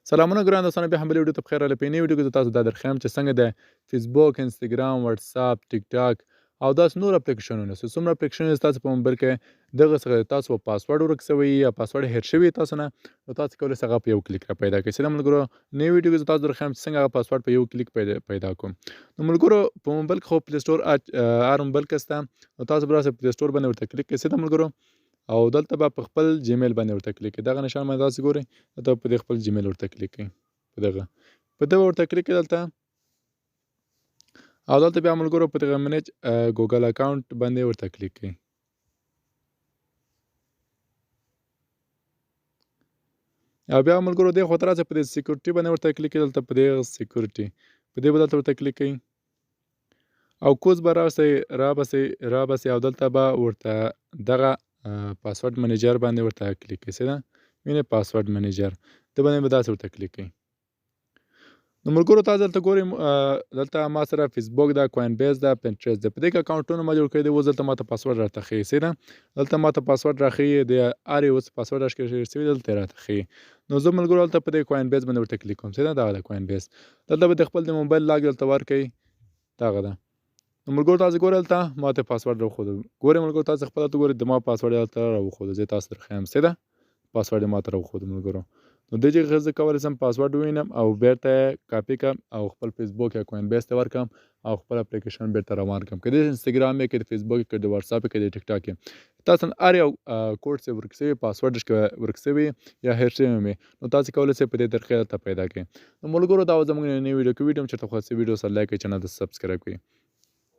سلامونه ګران دوستانو، بیا هم بلې ویډیو ته بخیر راغلی. په نوې ویډیو کې زه تاسو ته درښیم چې څنګه د فیسبوک، انسټاګرام، واتساپ، ټیک ټاک او داسې نور اپلیکیشنونه څومره اپلیکیشنونه چې تاسو په موبایل کې دغه څخه تاسو پاسورډ ورک شوی یا پاسورډ هیر شوی تاسو نه، نو تاسو کولی شئ هغه په یو کلیک را پیدا کړئ. سلام ملګرو، نوې ویډیو کې زه تاسو درښیم چې څنګه هغه پاسورډ په یو کلیک پیدا کوم. نو ملګرو، په موبایل کې خو پلی سټور هر موبایل کې شته، نو تاسو به راسئ پلی سټور باندې ورته کلیک کړئ څه ده ملګرو، او دلته به په خپل جیمیل باندې ورته کلیک کړئ. دغه نشان باندې داسې ګورئ، دلته په دې خپل جیمیل ورته کلیک کړئ. په دغه ورته کلیک کړئ دلته، او دلته بیا ملګرو په دغه منیج ګوګل اکاونټ باندې ورته کلیک کړئ. او بیا ملګرو دې خوا ته راسئ، په دې سیکورټي باندې ورته کلیک کړئ. دلته په دې سیکورټي په دې به دلته ورته کلیک کړئ، او کوز به راباسئ او دلته به ورته دغه پاسورډ منیجر باندې ورته کلیک کړئ. څه ده؟ وینئ پاسورډ منیجر، د باندې به داسې ورته کلیک کړئ. نو ملګرو تاسو دلته ګورئ، دلته ما سره فیسبوک ده، کوین بیس ده، پنټرست ده. په دې کې اکاونټونه ما جوړ کړي دي. اوس دلته ماته پاسورډ راته ښیي. څه ده؟ دلته ماته پاسورډ راښیي، د هر یو څه پاسورډ راښکاره شوي دلته یې راته ښیي. نو زه ملګرو هلته په دې کوین بیس باندې ورته کلیک کوم. څه ده؟ دغه ده کوین بیس. دلته به د خپل د موبایل لاک دلته ورکړئ، دغه ده. نو ملګرو تاسو ګورئ هلته ماته پاسورډ راوښودو. ګورئ ملګرو تاسو خپله هلته ګورئ، د ما پاسورډ یې هلته راوښودو. زه یې تاسو ته درښیم. څه ده؟ پاسورډ یې ماته راوښودو ملګرو. نو دې جګه زه کولی شم پاسورډ ووینم او بیرته یې کاپي کړم او خپل فیسبوک یا کوین بیس ته ورکړم او خپل اپلیکیشن بیرته روان کړم. که د انسټاګرام یې، که د فیسبوک یې، که د واتساپ یې، که د ټیک ټاک یې، تاسو هر یو کوډ چې ورک شوي، پاسورډ ورک شوي یا هیر شوي وي، نو تاسو کولی شئ په دې طریقې هلته پیدا کړئ. نو ملګرو دا وه زموږ نوې ویډیو. که ویډیو مو چېرته خوښ شوي، ویډیو سره لایک کړئ، چینل ته سبسکرایب کړئ.